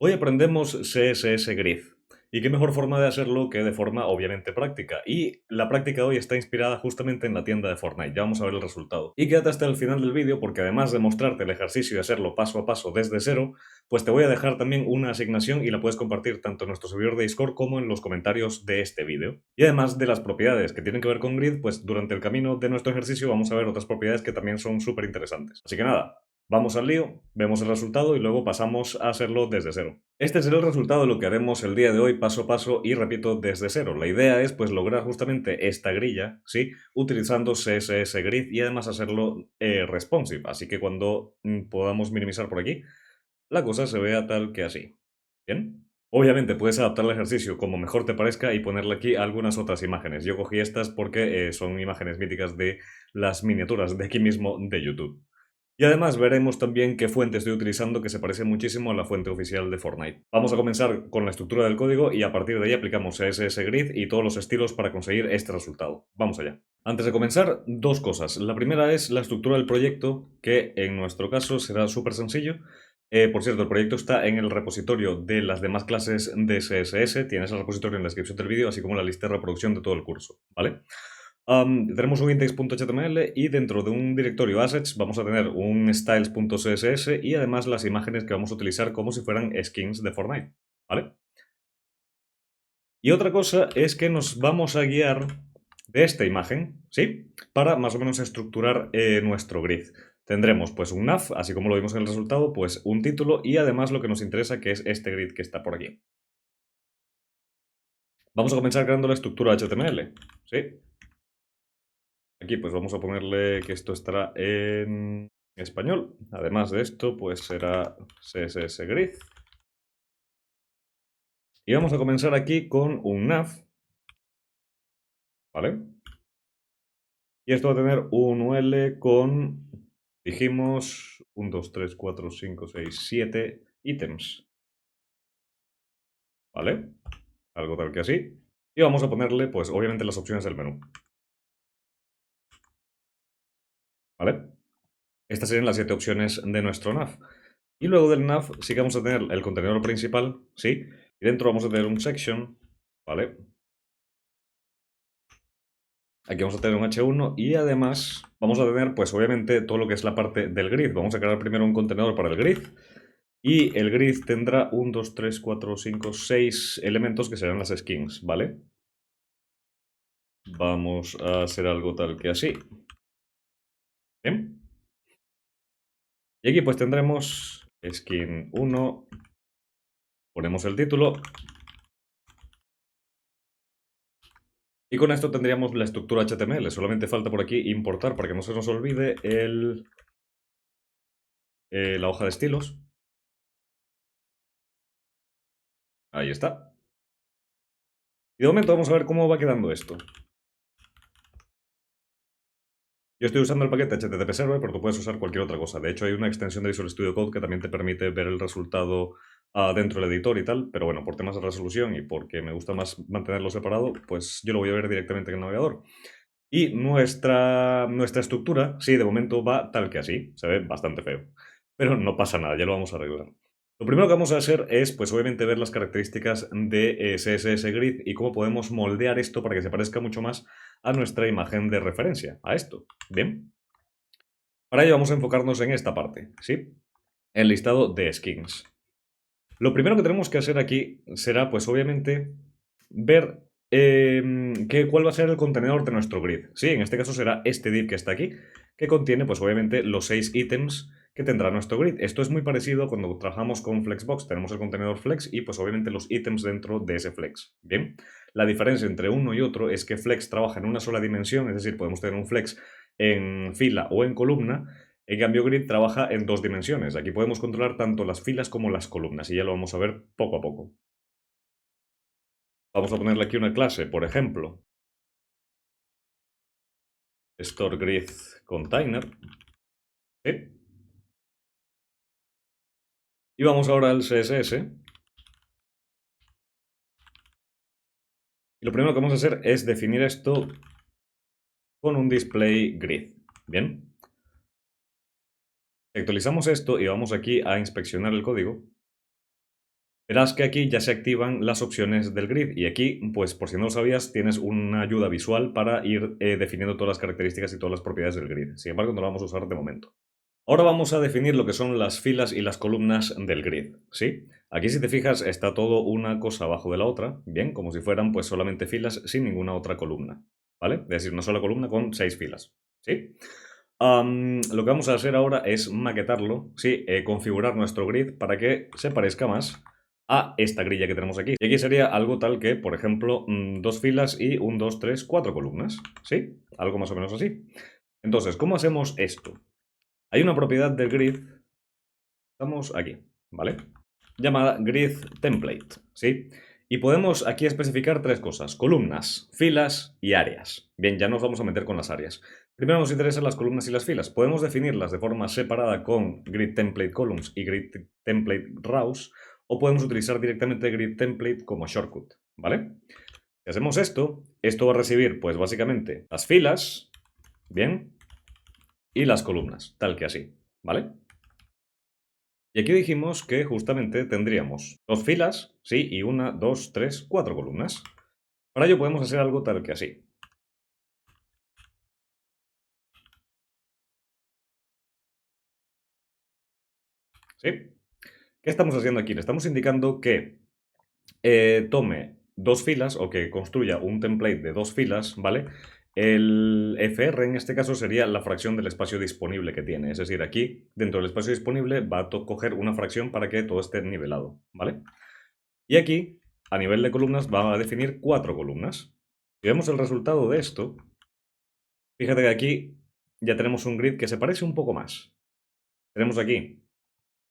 Hoy aprendemos CSS Grid. ¿Y qué mejor forma de hacerlo que de forma obviamente práctica? Y la práctica de hoy está inspirada justamente en la tienda de Fortnite. Ya vamos a ver el resultado. Y quédate hasta el final del vídeo porque además de mostrarte el ejercicio y hacerlo paso a paso desde cero, pues te voy a dejar también una asignación y la puedes compartir tanto en nuestro servidor de Discord como en los comentarios de este vídeo. Y además de las propiedades que tienen que ver con Grid, pues durante el camino de nuestro ejercicio vamos a ver otras propiedades que también son súper interesantes. Así que nada, vamos al lío, vemos el resultado y luego pasamos a hacerlo desde cero. Este será el resultado de lo que haremos el día de hoy paso a paso y repito desde cero. La idea es pues lograr justamente esta grilla, ¿sí? Utilizando CSS Grid y además hacerlo responsive. Así que cuando podamos minimizar por aquí, la cosa se vea tal que así. ¿Bien? Obviamente puedes adaptar el ejercicio como mejor te parezca y ponerle aquí algunas otras imágenes. Yo cogí estas porque son imágenes míticas de las miniaturas de aquí mismo de YouTube. Y además veremos también qué fuente estoy utilizando que se parece muchísimo a la fuente oficial de Fortnite. Vamos a comenzar con la estructura del código y a partir de ahí aplicamos CSS Grid y todos los estilos para conseguir este resultado. Vamos allá. Antes de comenzar, dos cosas. La primera es la estructura del proyecto, que en nuestro caso será súper sencillo. Por cierto, el proyecto está en el repositorio de las demás clases de CSS. Tienes el repositorio en la descripción del vídeo, así como la lista de reproducción de todo el curso, ¿vale? Tenemos un index.html y dentro de un directorio assets vamos a tener un styles.css y además las imágenes que vamos a utilizar como si fueran skins de Fortnite, ¿vale? Y otra cosa es que nos vamos a guiar de esta imagen, ¿sí? Para más o menos estructurar nuestro grid. Tendremos pues un nav, así como lo vimos en el resultado, pues un título y además lo que nos interesa que es este grid que está por aquí. Vamos a comenzar creando la estructura HTML, ¿sí? Aquí pues vamos a ponerle que esto estará en español. Además de esto, pues será CSS Grid. Y vamos a comenzar aquí con un nav, ¿vale? Y esto va a tener un UL con, dijimos, 1, 2, 3, 4, 5, 6, 7 ítems, ¿vale? Algo tal que así. Y vamos a ponerle, pues obviamente las opciones del menú, ¿vale? Estas serían las 7 opciones de nuestro nav. Y luego del nav sí que vamos a tener el contenedor principal, ¿sí? Y dentro vamos a tener un section, ¿vale? Aquí vamos a tener un H1 y además vamos a tener, pues obviamente, todo lo que es la parte del grid. Vamos a crear primero un contenedor para el grid y el grid tendrá 1, 2, 3, 4, 5, 6 elementos que serán las skins, ¿vale? Vamos a hacer algo tal que así. ¿Bien? Y aquí pues tendremos skin 1, ponemos el título y con esto tendríamos la estructura HTML. Solamente falta por aquí importar para que no se nos olvide la hoja de estilos. Ahí está. Y de momento vamos a ver cómo va quedando esto. Yo estoy usando el paquete HTTP Server, pero tú puedes usar cualquier otra cosa. De hecho, hay una extensión de Visual Studio Code que también te permite ver el resultado dentro del editor y tal, pero bueno, por temas de resolución y porque me gusta más mantenerlo separado, pues yo lo voy a ver directamente en el navegador. Y nuestra estructura, sí, de momento va tal que así. Se ve bastante feo. Pero no pasa nada, ya lo vamos a arreglar. Lo primero que vamos a hacer es, pues obviamente, ver las características de CSS Grid y cómo podemos moldear esto para que se parezca mucho más a nuestra imagen de referencia, a esto. Bien. Para ello vamos a enfocarnos en esta parte, ¿sí? El listado de skins. Lo primero que tenemos que hacer aquí será, pues obviamente, ver cuál va a ser el contenedor de nuestro grid. Sí, en este caso será este div que está aquí, que contiene, pues obviamente, los 6 ítems que tendrá nuestro grid. Esto es muy parecido cuando trabajamos con Flexbox. Tenemos el contenedor Flex y, pues obviamente, los ítems dentro de ese Flex. Bien, la diferencia entre uno y otro es que Flex trabaja en una sola dimensión, es decir, podemos tener un Flex en fila o en columna. En cambio, Grid trabaja en dos dimensiones. Aquí podemos controlar tanto las filas como las columnas y ya lo vamos a ver poco a poco. Vamos a ponerle aquí una clase, por ejemplo, storeGridContainer. ¿Sí? Y vamos ahora al CSS. Y lo primero que vamos a hacer es definir esto con un display grid. Bien. Actualizamos esto y vamos aquí a inspeccionar el código. verás que aquí ya se activan las opciones del grid y aquí, pues por si no lo sabías, tienes una ayuda visual para ir definiendo todas las características y todas las propiedades del grid. Sin embargo, no lo vamos a usar de momento. Ahora vamos a definir lo que son las filas y las columnas del grid, ¿sí? Aquí si te fijas está todo una cosa abajo de la otra, bien, como si fueran pues solamente filas sin ninguna otra columna, ¿vale? Es decir, una sola columna con 6 filas, ¿sí? Lo que vamos a hacer ahora es maquetarlo, sí, configurar nuestro grid para que se parezca más a esta grilla que tenemos aquí. Y aquí sería algo tal que, por ejemplo, 2 filas y 2, 3, 4 columnas, ¿sí? Algo más o menos así. Entonces, ¿cómo hacemos esto? Hay una propiedad del grid, estamos aquí, ¿vale? Llamada grid template, ¿sí? Y podemos aquí especificar 3 cosas, columnas, filas y áreas. Bien, ya nos vamos a meter con las áreas. Primero nos interesan las columnas y las filas. Podemos definirlas de forma separada con grid template columns y grid template rows, o podemos utilizar directamente grid template como shortcut, ¿vale? Si hacemos esto, esto va a recibir, pues básicamente, las filas, bien, y las columnas, tal que así, ¿vale? Y aquí dijimos que justamente tendríamos 2 filas, sí, y 1, 2, 3, 4 columnas. Para ello podemos hacer algo tal que así, ¿sí? ¿Qué estamos haciendo aquí? Le estamos indicando que tome 2 filas o que construya un template de 2 filas, ¿vale? El FR en este caso sería la fracción del espacio disponible que tiene. Es decir, aquí dentro del espacio disponible va a coger una fracción para que todo esté nivelado, ¿vale? Y aquí, a nivel de columnas, va a definir 4 columnas. Si vemos el resultado de esto, fíjate que aquí ya tenemos un grid que se parece un poco más. Tenemos aquí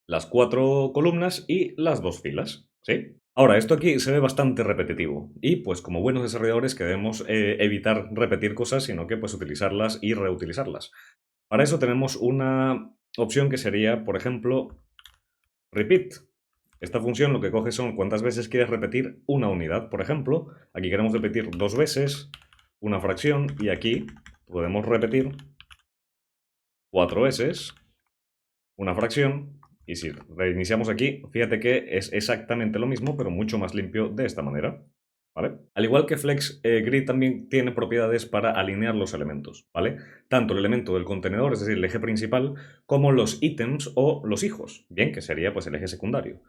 las 4 columnas y las 2 filas, ¿sí? Ahora, esto aquí se ve bastante repetitivo y pues como buenos desarrolladores queremos evitar repetir cosas, sino que pues utilizarlas y reutilizarlas. Para eso tenemos una opción que sería, por ejemplo, repeat. Esta función lo que coge son cuántas veces quieres repetir una unidad. Por ejemplo, aquí queremos repetir 2 veces una fracción y aquí podemos repetir 4 veces una fracción. Y si reiniciamos aquí, fíjate que es exactamente lo mismo, pero mucho más limpio de esta manera, ¿vale? Al igual que Flex, Grid también tiene propiedades para alinear los elementos, ¿vale? Tanto el elemento del contenedor, es decir, el eje principal, como los ítems o los hijos, bien, que sería pues el eje secundario,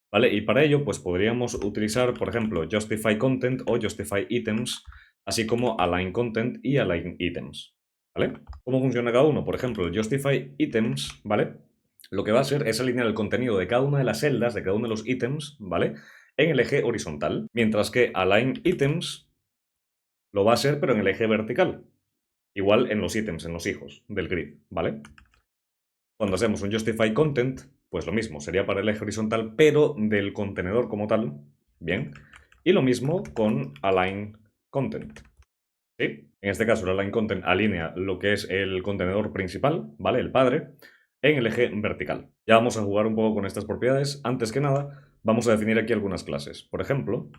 ¿vale? Y para ello, pues podríamos utilizar, por ejemplo, Justify Content o Justify Items, así como Align Content y Align Items, ¿vale? ¿Cómo funciona cada uno? Por ejemplo, el Justify Items, ¿vale? Lo que va a hacer es alinear el contenido de cada una de las celdas, de cada uno de los ítems, ¿vale? En el eje horizontal, mientras que Align Items lo va a hacer, pero en el eje vertical. Igual en los ítems, en los hijos del grid, ¿vale? Cuando hacemos un Justify Content, pues lo mismo, sería para el eje horizontal, pero del contenedor como tal, ¿bien? Y lo mismo con Align Content, ¿sí? En este caso, el Align Content alinea lo que es el contenedor principal, ¿vale? El padre, en el eje vertical. Ya vamos a jugar un poco con estas propiedades. Antes que nada, vamos a definir aquí algunas clases. Por ejemplo,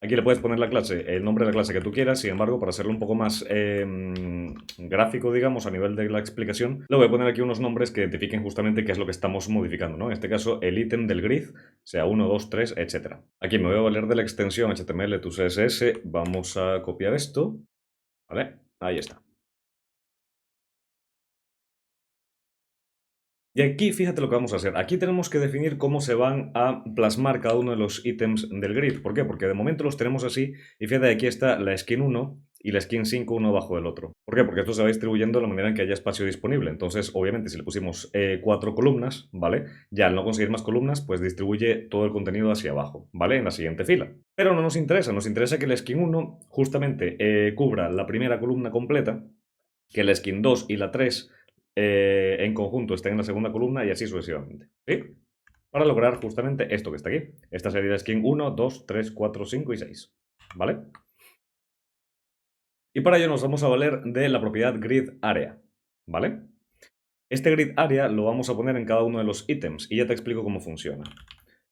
aquí le puedes poner la clase, el nombre de la clase que tú quieras. Sin embargo, para hacerlo un poco más gráfico, digamos, a nivel de la explicación, le voy a poner aquí unos nombres que identifiquen justamente qué es lo que estamos modificando, ¿no? En este caso, el ítem del grid, sea 1, 2, 3, etc. Aquí me voy a valer de la extensión HTML to CSS. Vamos a copiar esto, ¿vale? Ahí está. Y aquí fíjate lo que vamos a hacer. Aquí tenemos que definir cómo se van a plasmar cada uno de los ítems del grid. ¿Por qué? Porque de momento los tenemos así y fíjate, aquí está la skin 1 y la skin 5 uno bajo el otro. ¿Por qué? Porque esto se va distribuyendo de la manera en que haya espacio disponible. Entonces, obviamente, si le pusimos 4 columnas, ¿vale? Ya al no conseguir más columnas, pues distribuye todo el contenido hacia abajo, ¿vale? En la siguiente fila. Pero no nos interesa que la skin 1 justamente cubra la primera columna completa, que la skin 2 y la 3 en conjunto estén en la segunda columna y así sucesivamente, ¿sí? Para lograr justamente esto que está aquí. Esta sería la skin 1, 2, 3, 4, 5 y 6, ¿vale? Y para ello nos vamos a valer de la propiedad grid area, ¿vale? Este grid area lo vamos a poner en cada uno de los ítems y ya te explico cómo funciona.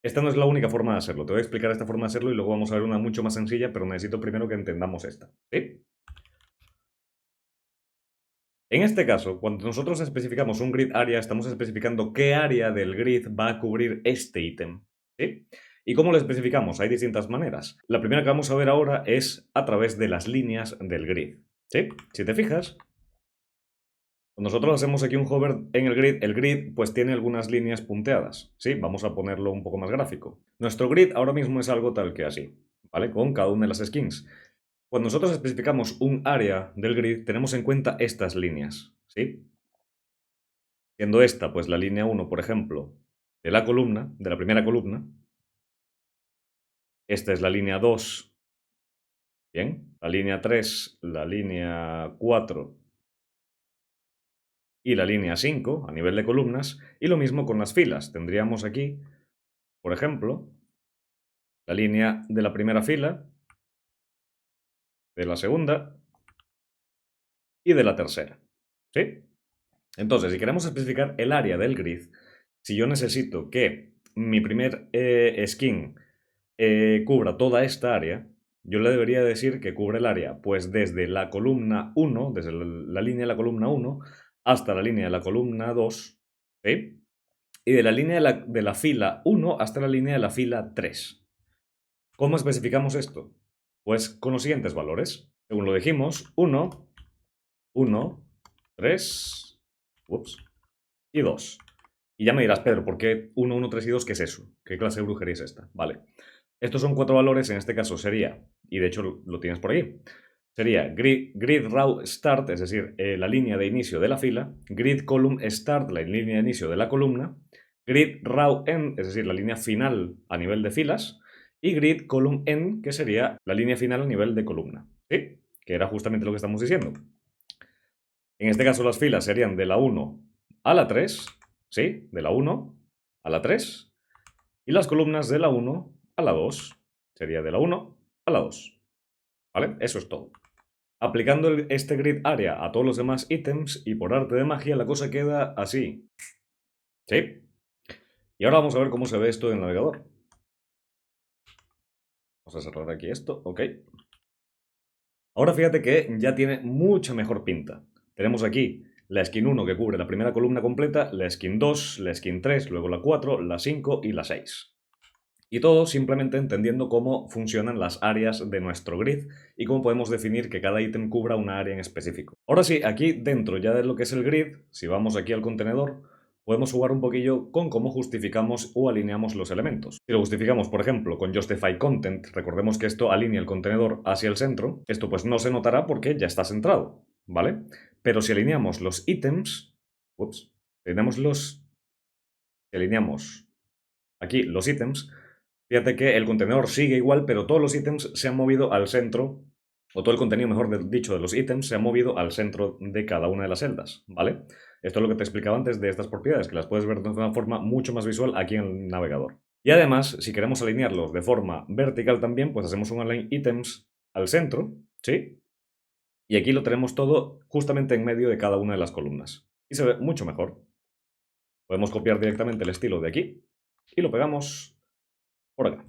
Esta no es la única forma de hacerlo, te voy a explicar esta forma de hacerlo y luego vamos a ver una mucho más sencilla, pero necesito primero que entendamos esta, ¿sí? En este caso, cuando nosotros especificamos un grid area, estamos especificando qué área del grid va a cubrir este ítem, ¿sí? ¿Y cómo lo especificamos? Hay distintas maneras. La primera que vamos a ver ahora es a través de las líneas del grid, ¿sí? Si te fijas, cuando nosotros hacemos aquí un hover en el grid pues tiene algunas líneas punteadas, ¿sí? Vamos a ponerlo un poco más gráfico. Nuestro grid ahora mismo es algo tal que así, ¿vale? Con cada una de las skins. Cuando nosotros especificamos un área del grid, tenemos en cuenta estas líneas, ¿sí? Siendo esta, pues la línea 1, por ejemplo, de la columna, de la primera columna. Esta es la línea 2, bien. La línea 3, la línea 4 y la línea 5 a nivel de columnas. Y lo mismo con las filas. Tendríamos aquí, por ejemplo, la línea de la primera fila, de la segunda y de la tercera, ¿sí? Entonces, si queremos especificar el área del grid, si yo necesito que mi primer skin cubra toda esta área, yo le debería decir que cubre el área pues desde la columna 1, desde la línea de la columna 1 hasta la línea de la columna 2, ¿sí? Y de la línea de la fila 1 hasta la línea de la fila 3. ¿Cómo especificamos esto? Pues con los siguientes valores. Según lo dijimos, 1, 1, 3, ups, y 2. Y ya me dirás, Pedro, ¿por qué 1, 1, 3 y 2? ¿Qué es eso? ¿Qué clase de brujería es esta? Vale. Estos son 4 valores, en este caso sería, y de hecho lo tienes por ahí, sería grid raw start, es decir, la línea de inicio de la fila, grid column start, la línea de inicio de la columna, grid raw end, es decir, la línea final a nivel de filas, y grid column end, que sería la línea final a nivel de columna, ¿sí? Que era justamente lo que estamos diciendo. En este caso las filas serían de la 1 a la 3, ¿sí? De la 1 a la 3, y las columnas de la 1 a la 2. Sería de la 1 a la 2. ¿Vale? Eso es todo. Aplicando este grid area a todos los demás ítems y por arte de magia la cosa queda así. ¿Sí? Y ahora vamos a ver cómo se ve esto en el navegador. Vamos a cerrar aquí esto, ok. Ahora fíjate que ya tiene mucha mejor pinta. Tenemos aquí la skin 1 que cubre la primera columna completa, la skin 2, la skin 3, luego la 4, la 5 y la 6. Y todo simplemente entendiendo cómo funcionan las áreas de nuestro grid y cómo podemos definir que cada ítem cubra una área en específico. Ahora sí, aquí dentro ya de lo que es el grid, si vamos aquí al contenedor, podemos jugar un poquillo con cómo justificamos o alineamos los elementos. Si lo justificamos, por ejemplo, con Justify Content, recordemos que esto alinea el contenedor hacia el centro, esto pues no se notará porque ya está centrado, ¿vale? Pero si alineamos los ítems, alineamos aquí los ítems, fíjate que el contenedor sigue igual, pero todos los ítems se han movido al centro, o todo el contenido, mejor dicho, de los ítems se ha movido al centro de cada una de las celdas, ¿vale? Esto es lo que te explicaba antes de estas propiedades, que las puedes ver de una forma mucho más visual aquí en el navegador. Y además, si queremos alinearlos de forma vertical también, pues hacemos un align items al centro, ¿sí? Y aquí lo tenemos todo justamente en medio de cada una de las columnas. Y se ve mucho mejor. Podemos copiar directamente el estilo de aquí y lo pegamos por acá.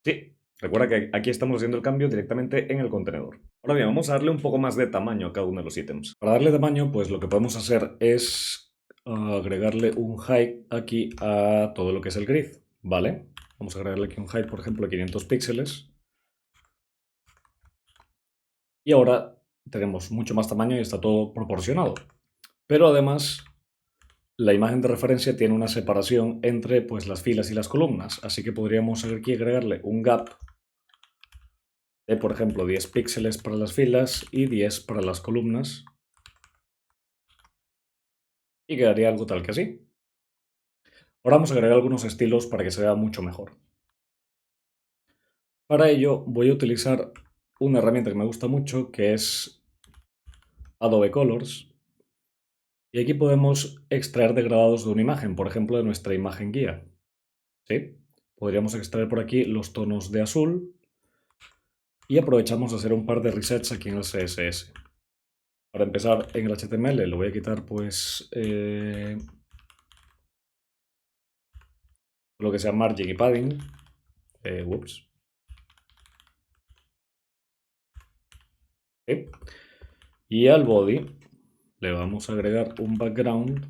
Sí, recuerda que aquí estamos haciendo el cambio directamente en el contenedor. Ahora bien, vamos a darle un poco más de tamaño a cada uno de los ítems. Para darle tamaño, pues lo que podemos hacer es agregarle un height aquí a todo lo que es el grid, ¿vale? Vamos a agregarle aquí un height, por ejemplo, de 500 píxeles. Y ahora tenemos mucho más tamaño y está todo proporcionado. Pero además, la imagen de referencia tiene una separación entre pues, las filas y las columnas, así que podríamos aquí agregarle un gap de, por ejemplo, 10 píxeles para las filas y 10 para las columnas. Y quedaría algo tal que así. Ahora vamos a agregar algunos estilos para que se vea mucho mejor. Para ello voy a utilizar una herramienta que me gusta mucho, que es Adobe Colors. Y aquí podemos extraer degradados de una imagen, por ejemplo, de nuestra imagen guía. ¿Sí? Podríamos extraer por aquí los tonos de azul y aprovechamos de hacer un par de resets aquí en el CSS. Para empezar, en el HTML lo voy a quitar pues lo que sea margin y padding. ¿Sí? Y al body le vamos a agregar un background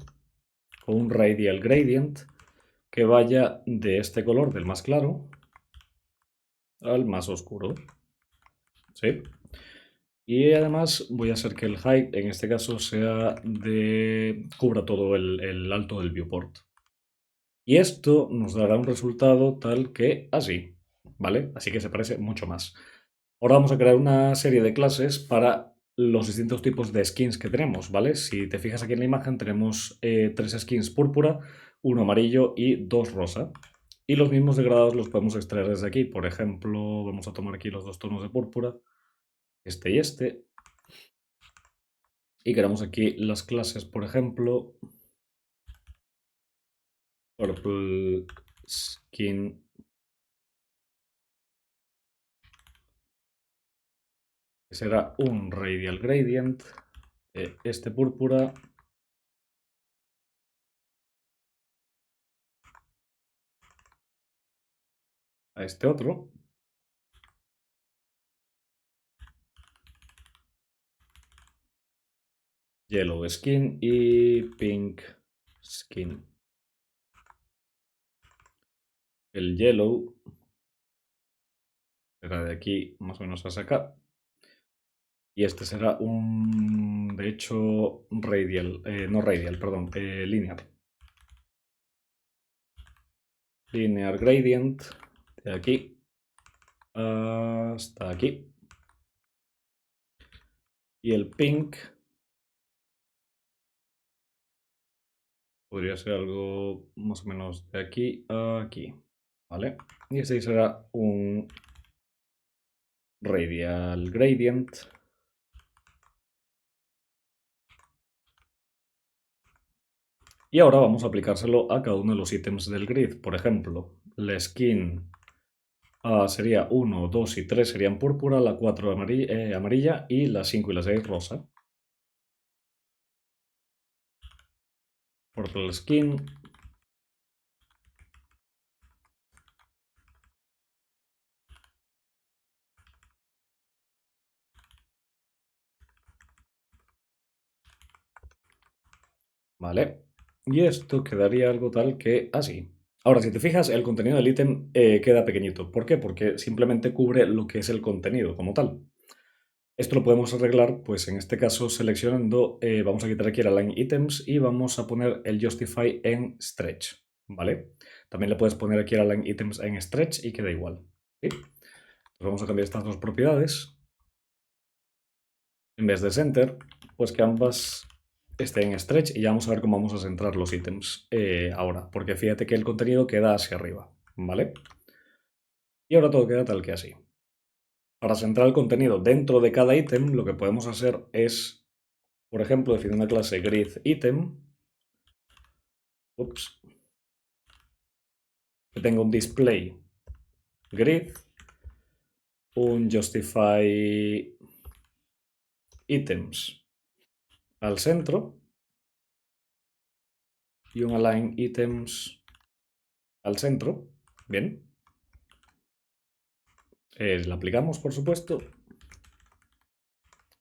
con un radial gradient que vaya de este color, del más claro, al más oscuro. ¿Sí? Y además voy a hacer que el height en este caso sea cubra todo el alto del viewport. Y esto nos dará un resultado tal que así, ¿vale? Así que se parece mucho más. Ahora vamos a crear una serie de clases para los distintos tipos de skins que tenemos, ¿vale? Si te fijas aquí en la imagen tenemos 3 skins púrpura, uno amarillo y 2 rosa. Y los mismos degradados los podemos extraer desde aquí. Por ejemplo, vamos a tomar aquí los 2 tonos de púrpura, este y este. Y creamos aquí las clases, por ejemplo, purple skin, que será un radial gradient, este púrpura, a este otro, yellow skin y pink skin. El yellow será de aquí más o menos hasta acá. Y este será de hecho, radial, no radial, perdón, linear. Linear gradient de aquí hasta aquí. Y el pink podría ser algo más o menos de aquí a aquí, ¿vale? Y este será un radial gradient. Y ahora vamos a aplicárselo a cada uno de los ítems del grid. Por ejemplo, la skin sería 1, 2 y 3 serían púrpura, la 4 amarilla y la 5 y la 6 rosa. Purple skin. Vale. Y esto quedaría algo tal que así. Ahora, si te fijas, el contenido del ítem queda pequeñito. ¿Por qué? Porque simplemente cubre lo que es el contenido como tal. Esto lo podemos arreglar, pues en este caso seleccionando, vamos a quitar aquí el Align Items y vamos a poner el Justify en Stretch, ¿vale? También le puedes poner aquí el Align Items en Stretch y queda igual, ¿sí? Entonces vamos a cambiar estas dos propiedades. En vez de Center, pues que ambas estén en Stretch y ya vamos a ver cómo vamos a centrar los ítems ahora, porque fíjate que el contenido queda hacia arriba, ¿vale? Y ahora todo queda tal que así. Para centrar el contenido dentro de cada ítem, lo que podemos hacer es, por ejemplo, definir una clase gridItem, que tenga un display grid, un justify items al centro y un align items al centro. Bien. La aplicamos, por supuesto,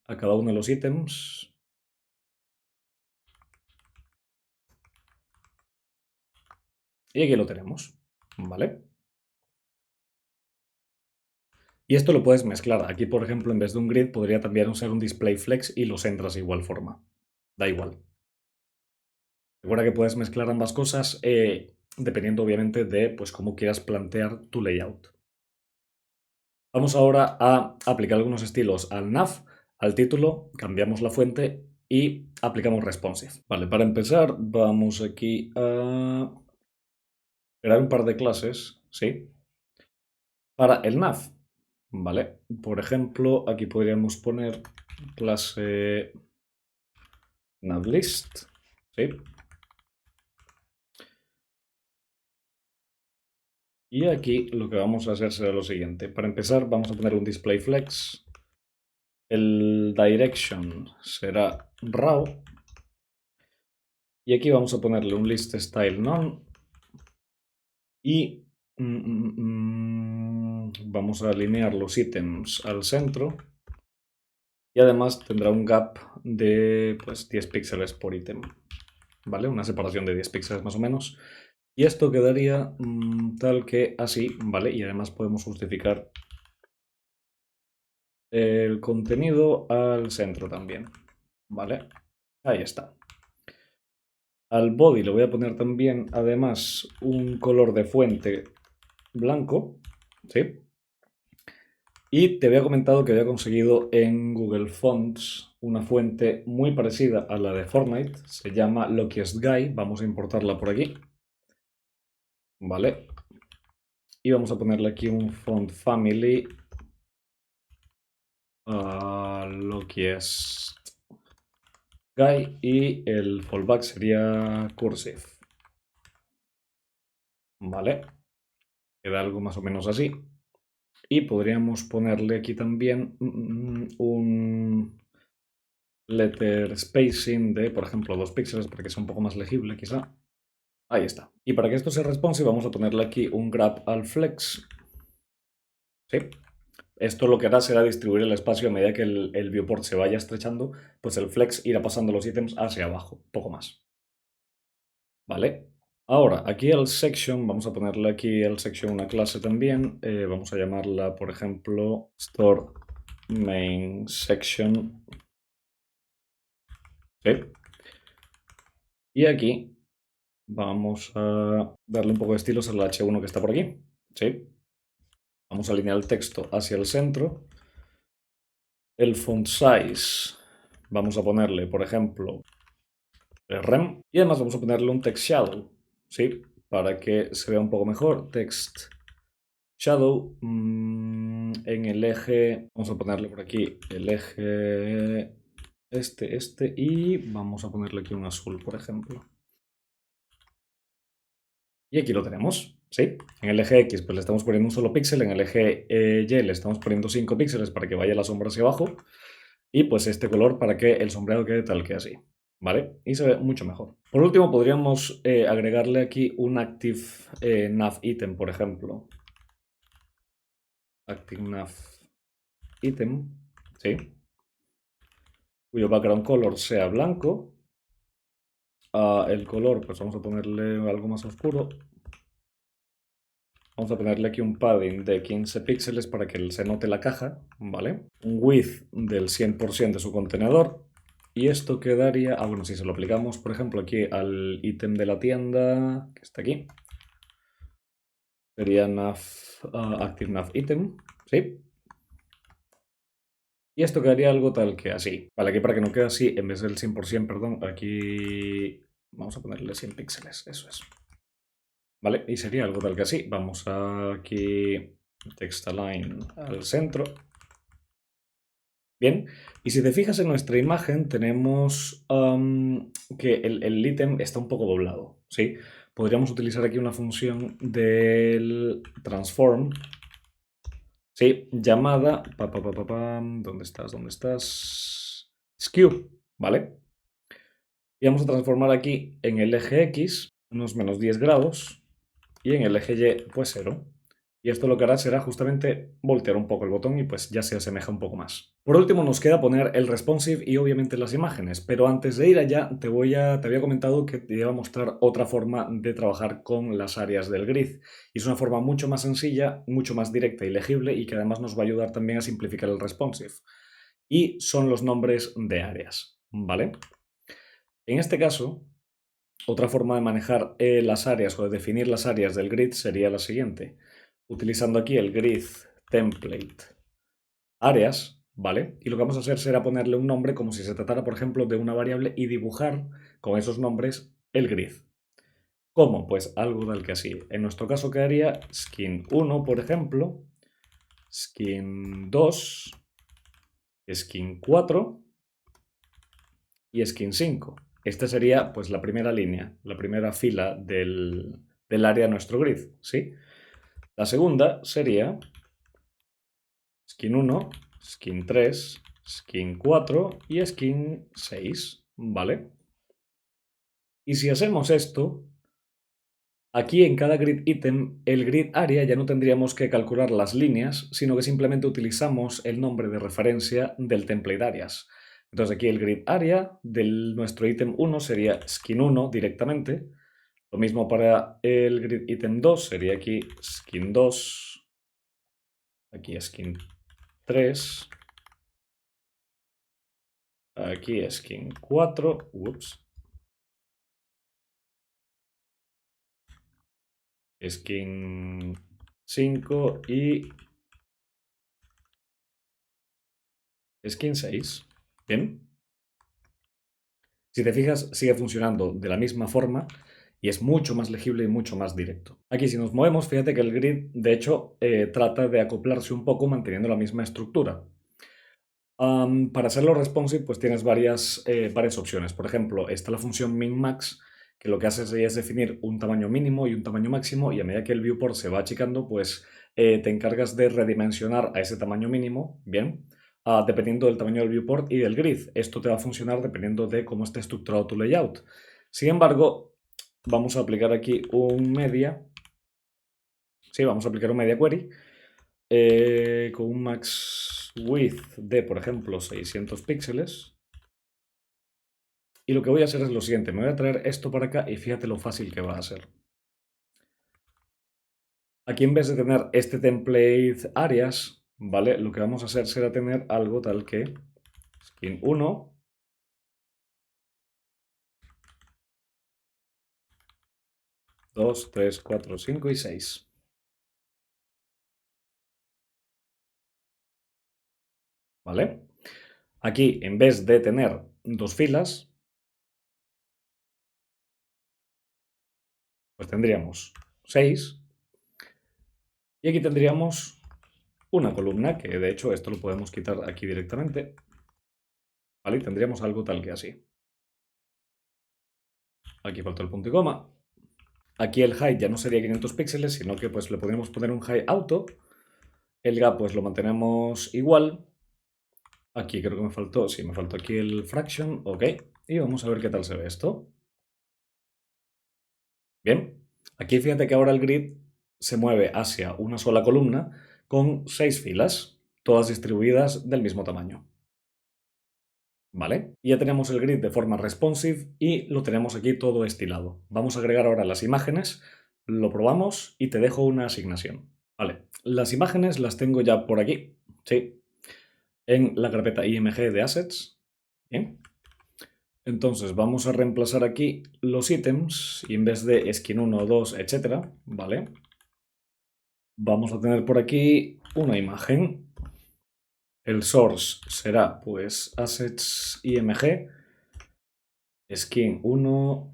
a cada uno de los ítems. Y aquí lo tenemos, ¿vale? Y esto lo puedes mezclar. Aquí, por ejemplo, en vez de un grid, podría también usar un display flex y los centras de igual forma. Da igual. Recuerda que puedes mezclar ambas cosas dependiendo, obviamente, de pues, cómo quieras plantear tu layout. Vamos ahora a aplicar algunos estilos al nav, al título, cambiamos la fuente y aplicamos responsive. Vale, para empezar vamos aquí a crear un par de clases, ¿sí? Para el nav, ¿vale? Por ejemplo, aquí podríamos poner clase navlist, ¿sí? Y aquí lo que vamos a hacer será lo siguiente. Para empezar vamos a poner un display flex. El direction será raw. Y aquí vamos a ponerle un list style none. Y vamos a alinear los ítems al centro. Y además tendrá un gap de pues 10 píxeles por ítem, ¿vale? Una separación de 10 píxeles más o menos. Y esto quedaría tal que así, ¿vale? Y además podemos justificar el contenido al centro también, ¿vale? Ahí está. Al body le voy a poner también, además, un color de fuente blanco, ¿sí? Y te había comentado que había conseguido en Google Fonts una fuente muy parecida a la de Fortnite. Se llama Luckiest Guy. Vamos a importarla por aquí. Vale. Y vamos a ponerle aquí un font family. Luckiest Guy. Y el fallback sería cursive. Vale. Queda algo más o menos así. Y podríamos ponerle aquí también un letter spacing de, por ejemplo, 2 píxeles para que sea un poco más legible, quizá. Ahí está. Y para que esto sea responsive, vamos a ponerle aquí un grab al flex. ¿Sí? Esto lo que hará será distribuir el espacio a medida que el viewport se vaya estrechando, pues el flex irá pasando los ítems hacia abajo, poco más. ¿Vale? Ahora, aquí al section, vamos a ponerle aquí al section una clase también. Vamos a llamarla, por ejemplo, store main section. ¿Sí? Y aquí vamos a darle un poco de estilos al H1 que está por aquí. ¿Sí? Vamos a alinear el texto hacia el centro. El font size, vamos a ponerle, por ejemplo, rem. Y además vamos a ponerle un text shadow, ¿sí? Para que se vea un poco mejor. Text shadow en el eje, vamos a ponerle por aquí el eje este, y vamos a ponerle aquí un azul, por ejemplo. Y aquí lo tenemos, ¿sí? En el eje X pues le estamos poniendo un solo píxel, en el eje Y le estamos poniendo 5 píxeles para que vaya la sombra hacia abajo y pues este color para que el sombreado quede tal que así, ¿vale? Y se ve mucho mejor. Por último podríamos agregarle aquí un active nav item, por ejemplo. Active nav item, ¿sí? Cuyo background color sea blanco. El color pues vamos a ponerle algo más oscuro. Vamos a ponerle aquí un padding de 15 píxeles para que se note la caja, ¿vale? Un width del 100% de su contenedor. Y esto quedaría... bueno, si se lo aplicamos, por ejemplo, aquí al ítem de la tienda, que está aquí. Sería active nav item, ¿sí? Y esto quedaría algo tal que así. Vale, aquí para que no quede así, en vez del 100%, perdón, aquí vamos a ponerle 100 píxeles, eso es. ¿Vale? Y sería algo tal que así. Vamos aquí, text align al centro. Bien, y si te fijas en nuestra imagen, tenemos que el ítem está un poco doblado, ¿sí? Podríamos utilizar aquí una función del transform, ¿sí? Llamada, ¿dónde estás? ¿Dónde estás? Skew, ¿vale? Y vamos a transformar aquí en el eje X unos menos 10 grados y en el eje Y pues 0. Y esto lo que hará será justamente voltear un poco el botón y pues ya se asemeja un poco más. Por último nos queda poner el responsive y obviamente las imágenes, pero antes de ir allá te había comentado que te iba a mostrar otra forma de trabajar con las áreas del grid. Y es una forma mucho más sencilla, mucho más directa y legible y que además nos va a ayudar también a simplificar el responsive. Y son los nombres de áreas, ¿vale? En este caso, otra forma de manejar las áreas o de definir las áreas del grid sería la siguiente. Utilizando aquí el grid template áreas, ¿vale? Y lo que vamos a hacer será ponerle un nombre como si se tratara, por ejemplo, de una variable y dibujar con esos nombres el grid. ¿Cómo? Pues algo tal que así. En nuestro caso quedaría skin 1, por ejemplo, skin 2, skin 4 y skin 5. Esta sería pues la primera línea, la primera fila del área de nuestro grid, ¿sí? La segunda sería skin 1, skin 3, skin 4 y skin 6, ¿vale? Y si hacemos esto, Aquí en cada grid item, el grid area ya no tendríamos que calcular las líneas, sino que simplemente utilizamos el nombre de referencia del template areas. Entonces aquí el grid area de nuestro ítem 1 sería skin 1 directamente. Lo mismo para el grid item 2, sería aquí skin 2. Aquí skin 3. Aquí skin 4. Ups. Skin 5 y skin 6. Bien. Si te fijas, sigue funcionando de la misma forma y es mucho más legible y mucho más directo. Aquí si nos movemos, fíjate que el grid, de hecho, trata de acoplarse un poco manteniendo la misma estructura. Para hacerlo responsive, pues tienes varias opciones. Por ejemplo, está la función min-max, que lo que hace es definir un tamaño mínimo y un tamaño máximo, y a medida que el viewport se va achicando, pues te encargas de redimensionar a ese tamaño mínimo, ¿bien? Dependiendo del tamaño del viewport y del grid. Esto te va a funcionar dependiendo de cómo esté estructurado tu layout. Sin embargo, vamos a aplicar aquí un media. Sí, vamos a aplicar un media query con un max width de, por ejemplo, 600 píxeles. Y lo que voy a hacer es lo siguiente, me voy a traer esto para acá y fíjate lo fácil que va a ser. Aquí en vez de tener este template areas, ¿vale? Lo que vamos a hacer será tener algo tal que skin 1, 2, 3, 4, 5 y 6. ¿Vale? Aquí, en vez de tener dos filas, pues tendríamos 6. Y aquí tendríamos una columna, que de hecho esto lo podemos quitar aquí directamente. ¿Vale? Y tendríamos algo tal que así. Aquí falta el punto y coma. Aquí el height ya no sería 500 píxeles, sino que pues le podríamos poner un height auto. El gap pues lo mantenemos igual. Aquí creo que me faltó, sí, me faltó aquí el fraction, ok. Y vamos a ver qué tal se ve esto. Bien, aquí fíjate que ahora el grid se mueve hacia una sola columna con 6 filas, todas distribuidas del mismo tamaño. ¿Vale? Ya tenemos el grid de forma responsive y lo tenemos aquí todo estilado. Vamos a agregar ahora las imágenes, lo probamos y te dejo una asignación. Vale, las imágenes las tengo ya por aquí, sí, en la carpeta IMG de Assets. Bien. Entonces vamos a reemplazar aquí los ítems y en vez de skin 1, 2, etcétera, ¿vale? Vamos a tener por aquí una imagen. El source será pues assets img skin 1,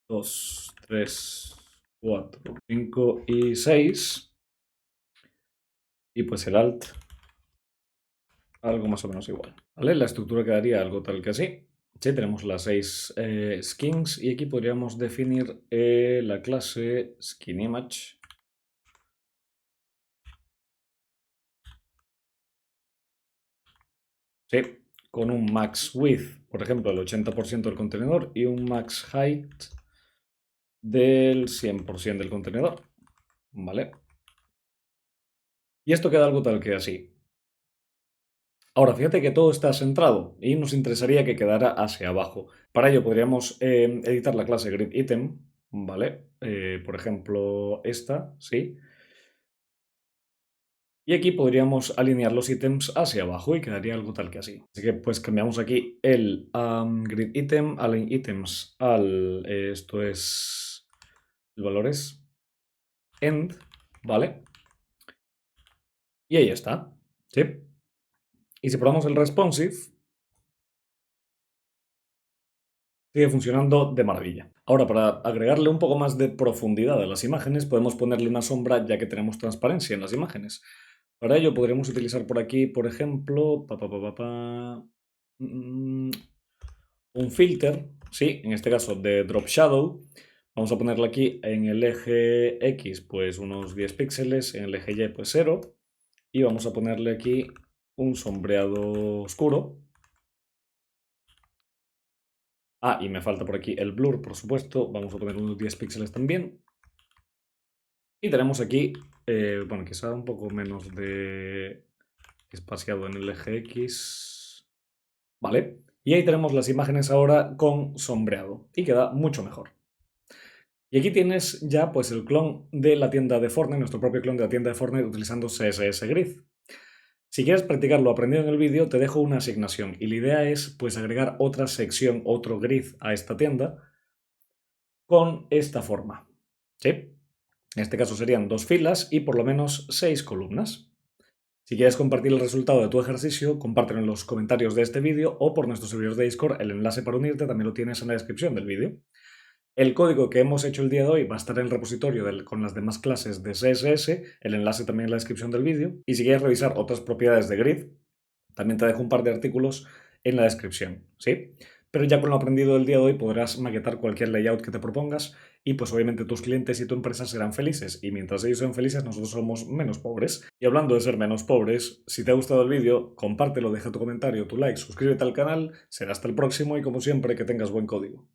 2, 3, 4, 5 y 6. Y pues el alt algo más o menos igual. ¿Vale? La estructura quedaría algo tal que así. Sí, tenemos las 6 skins y aquí podríamos definir la clase skinImage. Sí, con un max width, por ejemplo, el 80% del contenedor y un max height del 100% del contenedor. ¿Vale? Y esto queda algo tal que así. Ahora, fíjate que todo está centrado y nos interesaría que quedara hacia abajo. Para ello podríamos editar la clase gridItem, ¿vale? Por ejemplo, esta, ¿sí? Y aquí podríamos alinear los ítems hacia abajo y quedaría algo tal que así. Así que pues cambiamos aquí el gridItem, align items al, esto es, el valor es end, ¿vale? Y ahí está, ¿sí? Y si probamos el responsive, sigue funcionando de maravilla. Ahora, para agregarle un poco más de profundidad a las imágenes, podemos ponerle una sombra ya que tenemos transparencia en las imágenes. Para ello podremos utilizar por aquí, por ejemplo, un filter, sí, en este caso de Drop Shadow. Vamos a ponerle aquí en el eje X pues unos 10 píxeles, en el eje Y pues 0. Y vamos a ponerle aquí un sombreado oscuro. Ah, y me falta por aquí el blur, por supuesto. Vamos a poner unos 10 píxeles también. Y tenemos aquí, bueno, quizá un poco menos de espaciado en el eje X. Vale. Y ahí tenemos las imágenes ahora con sombreado. Y queda mucho mejor. Y aquí tienes ya pues el clon de la tienda de Fortnite, nuestro propio clon de la tienda de Fortnite utilizando CSS Grid. Si quieres practicar lo aprendido en el vídeo, te dejo una asignación y la idea es pues agregar otra sección, otro grid a esta tienda con esta forma. ¿Sí? En este caso serían 2 filas y por lo menos 6 columnas. Si quieres compartir el resultado de tu ejercicio, compártelo en los comentarios de este vídeo o por nuestro servidor de Discord. El enlace para unirte también lo tienes en la descripción del vídeo. El código que hemos hecho el día de hoy va a estar en el repositorio con las demás clases de CSS, el enlace también en la descripción del vídeo. Y si quieres revisar otras propiedades de Grid, también te dejo un par de artículos en la descripción, ¿sí? Pero ya con lo aprendido del día de hoy podrás maquetar cualquier layout que te propongas y pues obviamente tus clientes y tu empresa serán felices y mientras ellos sean felices nosotros somos menos pobres. Y hablando de ser menos pobres, si te ha gustado el vídeo, compártelo, deja tu comentario, tu like, suscríbete al canal, será hasta el próximo y como siempre que tengas buen código.